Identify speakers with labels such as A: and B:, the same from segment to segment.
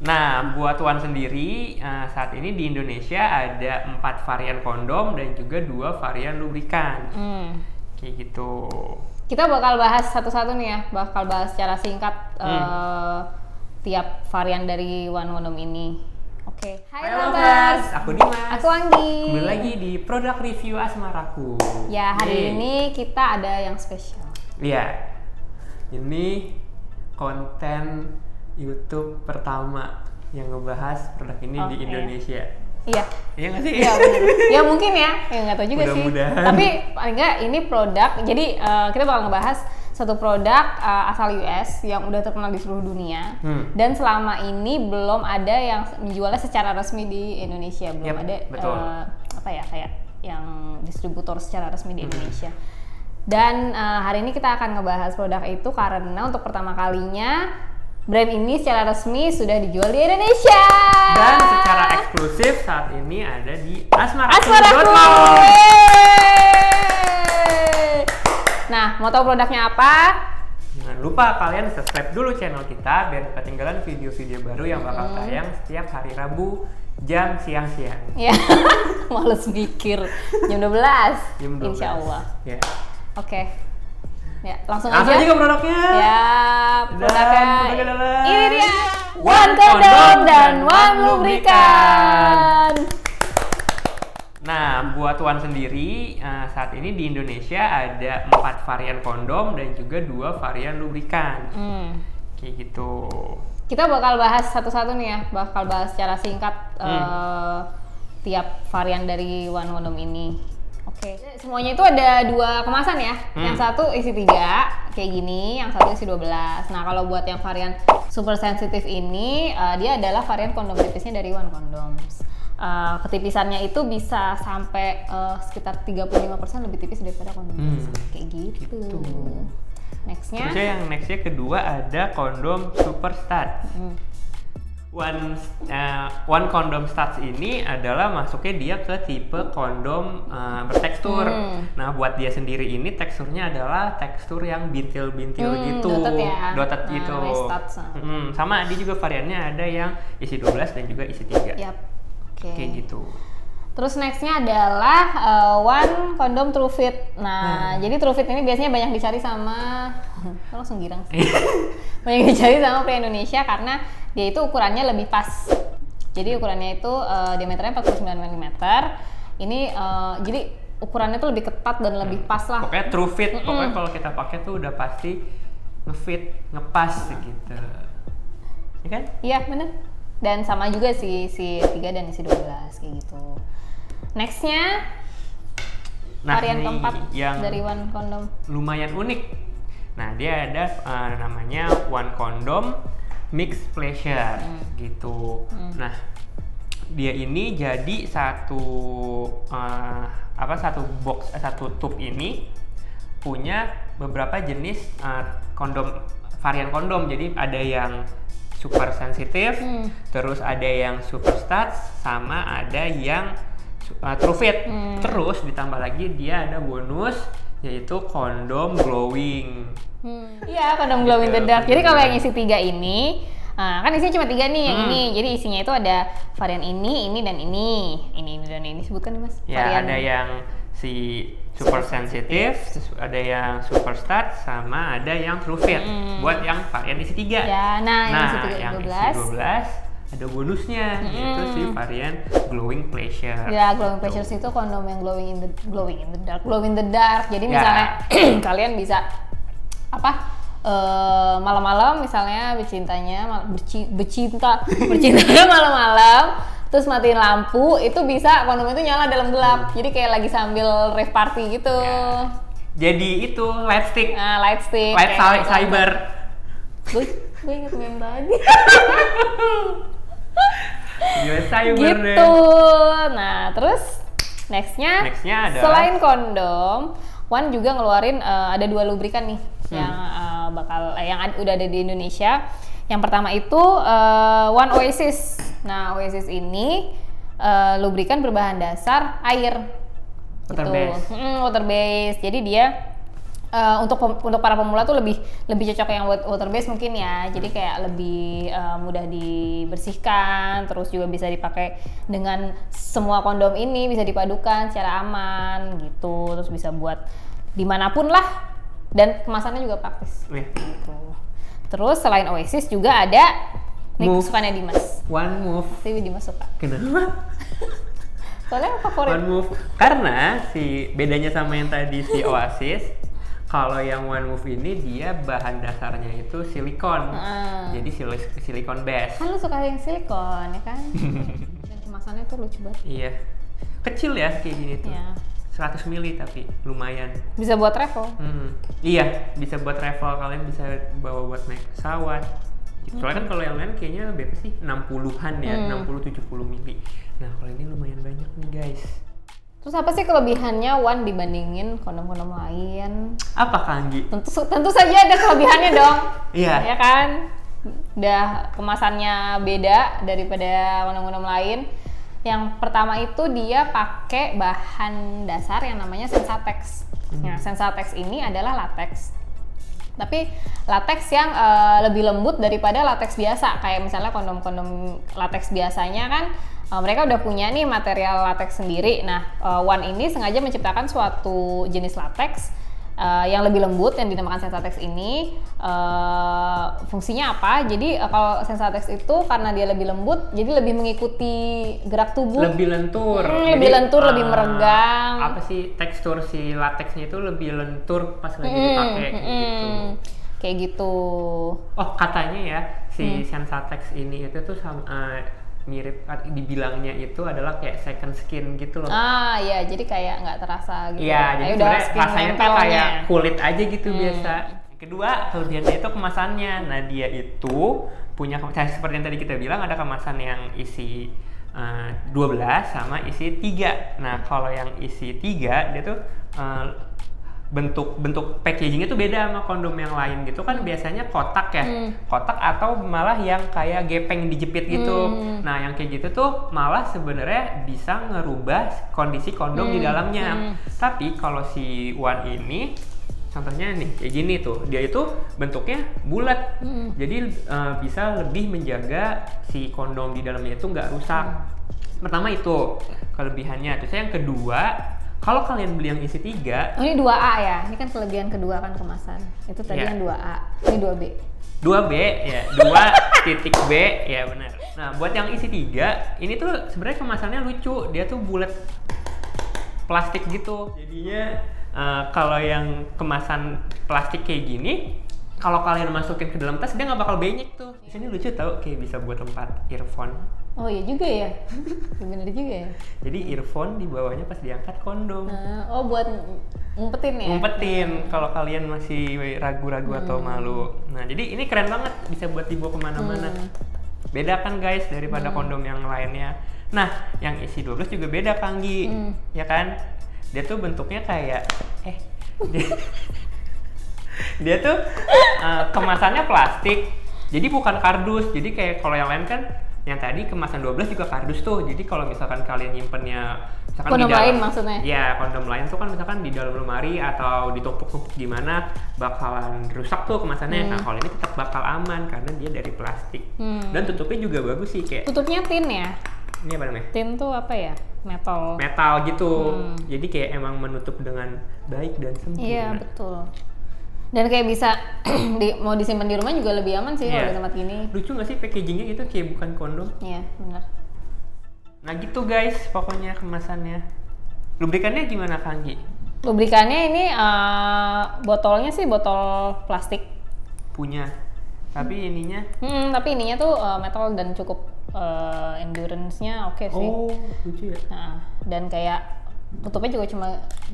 A: Nah, buat Wan sendiri, saat ini di Indonesia ada 4 varian kondom dan juga 2 varian lubrikan. Kayak gitu.
B: Kita bakal bahas satu-satu nih ya, bakal bahas secara singkat tiap varian dari Wan kondom ini. Oke.
A: Hai lovers, aku Dimas.
B: Aku Anggi.
A: Kembali lagi di produk review Asmaraku.
B: Ya, hari ini kita ada yang spesial.
A: Iya. Ini konten YouTube pertama yang ngebahas produk ini di Indonesia.
B: Iya.
A: Iya nggak sih?
B: Iya benar. Ya mungkin ya nggak tahu juga sih. Tapi paling nggak ini produk. Jadi kita bakal ngebahas satu produk asal US yang udah terkenal di seluruh dunia. Dan selama ini belum ada yang menjualnya secara resmi di Indonesia. Belum ada kayak yang distributor secara resmi di Indonesia. Dan hari ini kita akan ngebahas produk itu karena untuk pertama kalinya brand ini secara resmi sudah dijual di Indonesia.
A: Dan secara eksklusif saat ini ada di Asmaraku.
B: Nah, mau tahu produknya apa?
A: Jangan lupa kalian subscribe dulu channel kita biar gak ketinggalan video-video baru yang bakal tayang setiap hari Rabu jam siang-siang.
B: Ya, males mikir. Jam 12. Insya Allah.
A: Ya.
B: Oke. Ya, langsung
A: aja ke produknya.
B: Ya, produknya ini dia.
A: Wan Kondom dan Wan Lubrikan. Nah, buat Wan sendiri, saat ini di Indonesia ada 4 varian kondom dan juga 2 varian lubrikan. Kayak gitu.
B: Kita bakal bahas satu-satu nih ya, bakal bahas secara singkat tiap varian dari Wan Kondom ini. Oke, semuanya itu ada 2 kemasan ya. Yang satu isi 3 kayak gini, yang satu isi 12. Nah, kalau buat yang varian super sensitif ini, dia adalah varian kondom tipisnya dari Wan Condoms. Ketipisannya itu bisa sampai sekitar 35% lebih tipis daripada kondom kayak gitu. Nextnya?
A: Terus yang nextnya kedua ada kondom Super Stud. One Condom Studs ini adalah masuknya dia ke tipe kondom bertekstur. Nah, buat dia sendiri ini teksturnya adalah tekstur yang bintil-bintil gitu, dotted gitu. Sama dia juga variannya ada yang isi 12 dan juga isi 3. Kayak gitu.
B: Terus nextnya adalah One Condom True Fit. Nah, jadi True Fit ini biasanya banyak dicari sama langsung girang sih. Banyak dicari sama pria Indonesia karena dia itu ukurannya lebih pas. Jadi ukurannya itu diameternya 49 mm. Ini jadi ukurannya tuh lebih ketat dan lebih pas lah.
A: Pokoknya True Fit. Pokoknya kalau kita pakai tuh udah pasti ngefit, ngepas gitu. Ya kan?
B: Iya, bener. Dan sama juga si 3 dan isi 12 kayak gitu. Nextnya varian keempat yang dari One Condom.
A: Lumayan unik. Nah, dia ada namanya One Condom Mix Pleasure gitu. Nah, dia ini jadi satu box, satu tube ini punya beberapa jenis varian kondom. Jadi ada yang super sensitif, terus ada yang super stud, sama ada yang True Fit. Terus ditambah lagi dia ada bonus yaitu kondom glowing.
B: Iya, kondom glow in the dark. Jadi kalau yang isi 3 ini, kan isinya cuma 3 nih yang ini. Jadi isinya itu ada varian ini dan ini. Ini dan ini sebutkan nih Mas.
A: Ya, varian ada yang si super sensitif, ada yang super stud, sama ada yang True Fit. Buat yang varian isi 3.
B: Ya, yang isi 3
A: yang
B: 12.
A: Isi 12 ada bonusnya, yaitu si varian Glowing Pleasure.
B: Ya, Glowing Pleasure itu kondom yang glowing in the dark. Jadi misalnya kalian bisa malam-malam misalnya bercintanya malam-malam, terus matiin lampu, itu bisa kondom itu nyala dalam gelap. Jadi kayak lagi sambil rave party gitu.
A: Jadi itu light stick.
B: Light
A: cyber.
B: Gue inget meme tadi. Gitu. Nah, terus nextnya adalah selain kondom, One juga ngeluarin ada 2 lubrikan nih yang udah ada di Indonesia. Yang pertama itu One Oasis. Nah, Oasis ini lubrikan berbahan dasar air.
A: Water based.
B: Water based. Jadi dia untuk para pemula tuh lebih cocok yang water based mungkin ya. Jadi kayak lebih mudah dibersihkan, terus juga bisa dipakai dengan semua kondom ini, bisa dipadukan secara aman gitu. Terus bisa buat dimanapun lah, dan kemasannya juga praktis. Gitu. Terus selain Oasis juga ada nih kesukaannya Dimas.
A: One Move.
B: Tapi Dimas suka.
A: Kenapa?
B: Soalnya favorit.
A: One Move karena bedanya sama yang tadi si Oasis. Kalau yang One Move ini dia bahan dasarnya itu silikon, jadi silikon base.
B: Kan lu suka yang silikon ya kan? Dan kemasannya tuh lucu banget.
A: Iya, kecil ya kayak gini tuh. Iya. 100 ml tapi lumayan.
B: Bisa buat travel.
A: Iya, bisa buat travel, kalian bisa bawa buat naik pesawat. Soalnya kan kalau yang lain kayaknya berapa sih? 60-an ya, 60-70 ml. Nah kalau ini lumayan banyak nih guys.
B: Terus apa sih kelebihannya One dibandingin kondom-kondom lain?
A: Apa Kanggi?
B: Tentu saja ada kelebihannya dong.
A: Iya.
B: Ya kan? Udah kemasannya beda daripada kondom-kondom lain. Yang pertama itu dia pakai bahan dasar yang namanya Sensatex. Nah, Sensatex ini adalah latex. Tapi latex yang lebih lembut daripada latex biasa. Kayak misalnya kondom-kondom latex biasanya kan mereka udah punya nih material latex sendiri. Nah, One ini sengaja menciptakan suatu jenis latex yang lebih lembut yang dinamakan Sensatex ini. Fungsinya apa? Jadi kalau Sensatex itu karena dia lebih lembut, jadi lebih mengikuti gerak tubuh.
A: Lebih lentur.
B: Lebih lentur, lebih meregang.
A: Apa sih tekstur si latexnya itu lebih lentur pas lagi dipakai gitu.
B: Kayak gitu.
A: Oh katanya ya si Sensatex ini itu tuh sama mirip, dibilangnya itu adalah kayak second skin gitu loh.
B: Iya, jadi kayak nggak terasa gitu.
A: Iya, jadi sebenarnya rasanya tuh kayak kulit aja gitu biasa. Kedua, kelebihannya itu kemasannya. Nah, dia itu punya seperti yang tadi kita bilang, ada kemasan yang isi 12 sama isi 3. Nah, kalau yang isi 3 dia tuh bentuk packagingnya tuh beda sama kondom yang lain gitu kan. Biasanya kotak ya, kotak atau malah yang kayak gepeng dijepit gitu. Nah yang kayak gitu tuh malah sebenarnya bisa ngerubah kondisi kondom di dalamnya. Tapi kalau si One ini contohnya nih kayak gini tuh, dia itu bentuknya bulat, jadi bisa lebih menjaga si kondom di dalamnya itu nggak rusak. Pertama itu kelebihannya. Terus yang kedua, kalau kalian beli yang isi 3,
B: ini 2A ya, ini kan kelebihan kedua kan kemasan. Itu tadi yang 2A, ini 2B.
A: 2B ya, 2.B ya benar. Nah buat yang isi 3, ini tuh sebenarnya kemasannya lucu, dia tuh bulat plastik gitu. Jadinya kalau yang kemasan plastik kayak gini, kalau kalian masukin ke dalam tas dia nggak bakal benyek tuh. Di sini lucu tau, kayak bisa buat tempat earphone.
B: Oh iya juga ya, bener juga ya.
A: Jadi earphone di bawahnya pas diangkat kondom.
B: Oh buat ngumpetin ya?
A: Ngumpetin kalau kalian masih ragu-ragu atau malu. Nah jadi ini keren banget, bisa buat dibawa kemana-mana. Beda kan guys daripada kondom yang lainnya. Nah yang isi 12 juga beda Kanggi, ya kan? Dia tuh bentuknya kayak, dia tuh kemasannya plastik, jadi bukan kardus. Jadi kayak kalau yang lain kan, yang tadi kemasan 12 juga kardus tuh. Jadi kalau misalkan kalian nyimpennya misalkan
B: kondom
A: di dalam,
B: lain maksudnya?
A: Ya kondom lain tuh kan misalkan di dalam lemari atau ditumpuk-tumpuk gimana, bakalan rusak tuh kemasannya. Nah kalau ini tetap bakal aman karena dia dari plastik. Dan tutupnya juga bagus sih, kayak
B: tutupnya tin ya?
A: Ini apa namanya?
B: Tin tuh apa ya?
A: Metal gitu. Jadi kayak emang menutup dengan baik dan sempurna.
B: Iya betul. Dan kayak bisa mau disimpan di rumah juga lebih aman sih kalau di tempat gini.
A: Lucu nggak sih packagingnya gitu, kayak bukan kondom?
B: Iya benar.
A: Nah gitu guys, pokoknya kemasannya. Lubrikannya gimana Kanggi?
B: Lubrikannya ini botolnya sih botol plastik.
A: Punya. Tapi ininya?
B: Tapi ininya tuh metal dan cukup endurance-nya oke sih.
A: Oh lucu ya.
B: Nah, dan kayak tutupnya juga cuma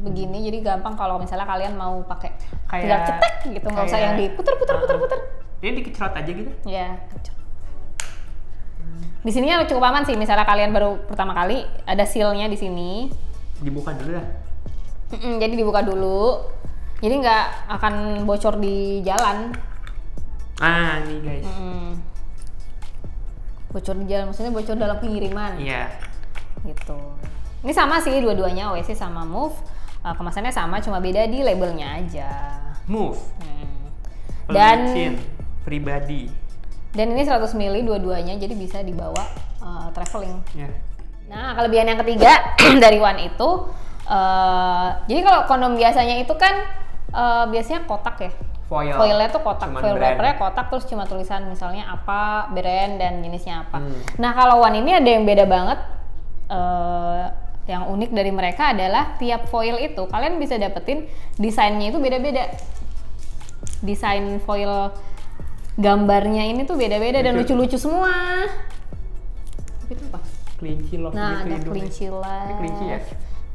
B: begini, jadi gampang kalau misalnya kalian mau pakai tinggal cetek gitu, nggak usah yang diputer.
A: Ini dikecrot aja gitu?
B: Ya, kecrot. Di sininya cukup aman sih, misalnya kalian baru pertama kali, ada seal-nya di sini.
A: Dibuka dulu lah.
B: Jadi dibuka dulu, jadi nggak akan bocor di jalan.
A: Nih guys.
B: Bocor di jalan, maksudnya bocor dalam pengiriman.
A: Iya.
B: Gitu. Ini sama sih dua-duanya, Oasis sama Move. Kemasannya sama, cuma beda di labelnya aja.
A: Move.
B: Dan
A: Pelicin pribadi.
B: Dan ini 100 ml dua-duanya, jadi bisa dibawa traveling.
A: Yeah.
B: Nah, kelebihan yang ketiga dari One itu, jadi kalau kondom biasanya itu kan biasanya kotak ya. Foilnya tuh kotak, foil wrappernya kotak, terus cuma tulisan misalnya apa, brand dan jenisnya apa. Nah, kalau One ini ada yang beda banget. Yang unik dari mereka adalah tiap foil itu kalian bisa dapetin desainnya itu beda-beda. Desain foil gambarnya ini tuh beda-beda dan lucu-lucu semua. Itu apa?
A: Kelinci love.
B: Nah, ada kelinci love.
A: Kelinci ya.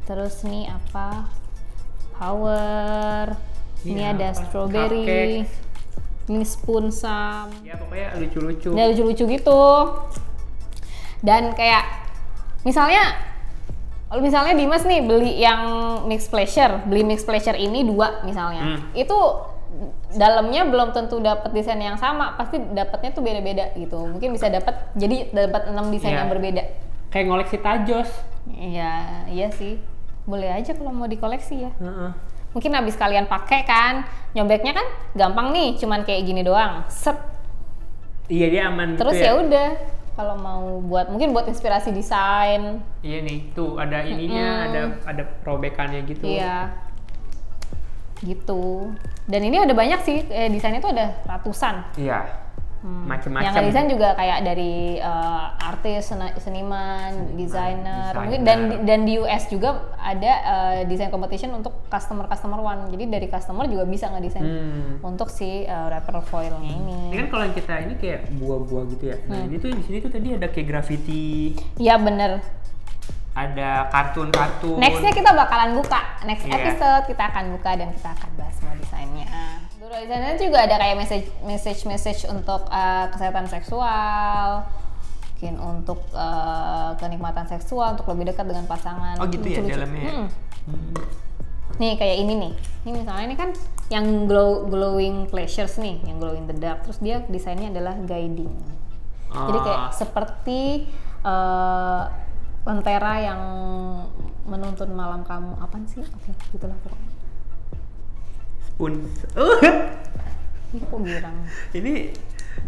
B: Terus nih apa? Power. Ini ada strawberry. Ini spoon sam.
A: Ya pokoknya lucu-lucu.
B: Ya lucu-lucu gitu. Dan kayak misalnya Dimas nih beli yang mix pleasure, ini 2 misalnya. Itu dalamnya belum tentu dapat desain yang sama, pasti dapatnya tuh beda-beda gitu. Mungkin bisa dapat 6 desain yang berbeda.
A: Kayak ngoleksi tajos.
B: Iya sih. Boleh aja kalau mau dikoleksi ya. Mungkin habis kalian pakai kan, nyobeknya kan gampang nih, cuman kayak gini doang. Set.
A: Iya, dia aman.
B: Terus
A: gitu
B: ya udah. Kalau mau mungkin buat inspirasi desain.
A: Iya nih, tuh ada ininya, ada robekannya gitu.
B: Iya. Gitu. Dan ini ada banyak sih, desainnya tuh ada ratusan.
A: Iya. Macem-macem.
B: Yang desain juga kayak dari artis, seniman, desainer. Mungkin dan di US juga ada desain competition untuk customer One. Jadi dari customer juga bisa ngedesain untuk si wrapper foilnya ini.
A: Ini kan kalau kita ini kayak buah-buah gitu ya. Nah, ini tuh di sini tuh tadi ada kayak graffiti.
B: Iya bener.
A: Ada kartun-kartun.
B: Nextnya kita bakalan buka. Next episode kita akan buka dan kita akan bahas semua desainnya. Di sana juga ada kayak message untuk kesehatan seksual, mungkin untuk kenikmatan seksual, untuk lebih dekat dengan pasangan.
A: Oh gitu ya dalamnya.
B: Nih kayak ini nih. Ini misalnya ini kan yang glowing pleasures nih, yang glow in the dark. Terus dia desainnya adalah guiding. Jadi kayak seperti lentera yang menuntun malam kamu. Apaan sih? Oke, gitulah pokoknya.
A: Spoon.
B: Ini kok girang?
A: Ini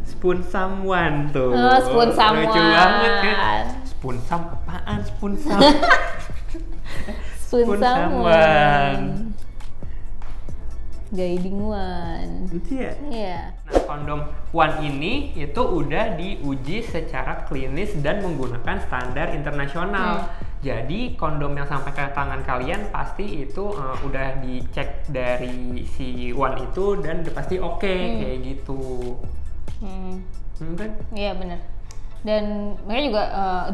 A: spoon someone tuh.
B: Spoon someone.
A: Lucu banget kan? Spoon apaan? Spoon
B: someone. Guiding One.
A: Gitu ya?
B: Iya.
A: Nah, kondom One ini itu udah diuji secara klinis dan menggunakan standar internasional. Jadi kondom yang sampai ke tangan kalian pasti itu udah dicek dari si One itu dan pasti oke, kayak gitu. Kan?
B: Iya benar. Dan mereka juga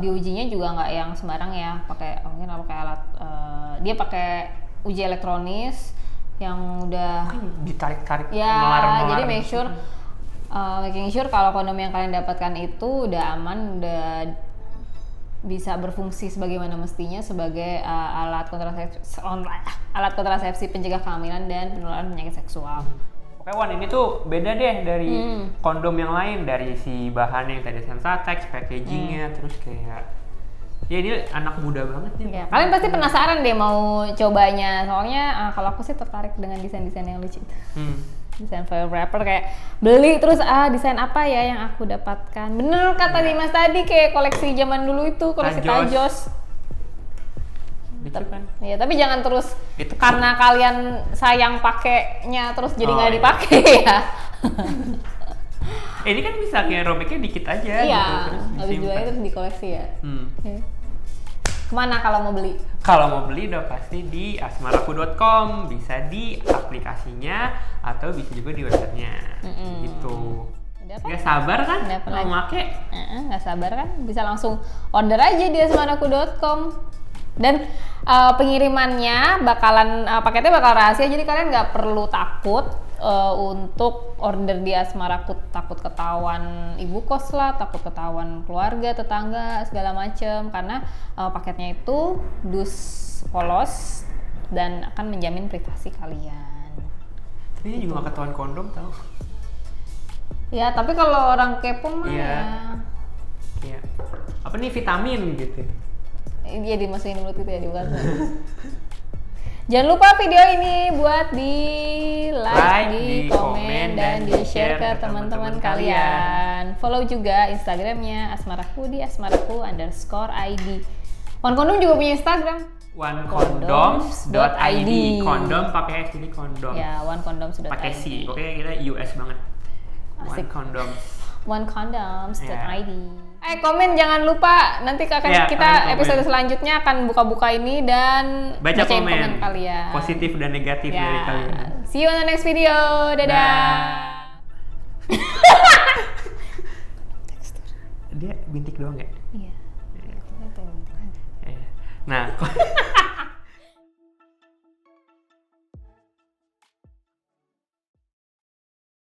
B: diujinya juga nggak yang sembarang ya, mungkin pakai alat dia pakai uji elektronis yang udah
A: ditarik-tarik
B: ya, jadi making sure kalau kondom yang kalian dapatkan itu udah aman, udah bisa berfungsi sebagaimana mestinya sebagai alat kontrasepsi pencegah kehamilan dan penularan penyakit seksual.
A: Oke, One ini tuh beda deh dari kondom yang lain, dari si bahannya yang tadi Sensatex, packagingnya, terus kayak ya ini anak muda banget nih.
B: Ya, kalian pasti penasaran deh mau cobanya, soalnya kalau aku sih tertarik dengan desain-desain yang lucu. Desain foil wrapper kayak beli terus desain apa ya yang aku dapatkan. Bener kata Dimas tadi, kayak koleksi zaman dulu itu, koleksi tajos.
A: Gitu kan?
B: Iya, tapi jangan terus
A: itu
B: karena kalian sayang pakainya terus jadi nggak dipakai ya.
A: Ini kan bisa kayak robeknya dikit aja
B: iya,
A: gitu, terus
B: habis jualnya terus dikoleksi ya. Kemana kalau mau beli?
A: Kalau mau beli udah pasti di asmaraku.com, bisa di aplikasinya atau bisa juga di websitenya. Gitu. Gak sabar kan mau make?
B: Gak sabar kan? Bisa langsung order aja di asmaraku.com. Dan pengirimannya paketnya bakal rahasia, jadi kalian nggak perlu takut untuk order di Asmaraku, takut ketahuan ibu kos lah, takut ketahuan keluarga, tetangga, segala macem, karena paketnya itu dus polos dan akan menjamin privasi kalian.
A: Ini juga nggak ketahuan kondom tau?
B: Ya, tapi kalau orang kepo mah
A: ya apa nih vitamin gitu.
B: Iya, dimasukin mulut gitu ya, dibuka. Jangan lupa video ini buat di like, di komen, dan di share ke teman-teman kalian. Follow juga Instagramnya Asmaraku di asmaraku_id. One Kondom juga punya Instagram.
A: onecondoms.id. Kondom pakai S, jadi kondom.
B: Ya, onecondoms.id.
A: Pakai C. Pokoknya kita US banget. One Condoms.
B: onecondoms.id. Komen jangan lupa, nanti kita episode selanjutnya akan buka-buka ini dan
A: bacain
B: komen kalian.
A: Positif dan negatif dari kalian.
B: See you on the next video. Dadah.
A: Dia bintik doang ya?
B: Iya.
A: Nah,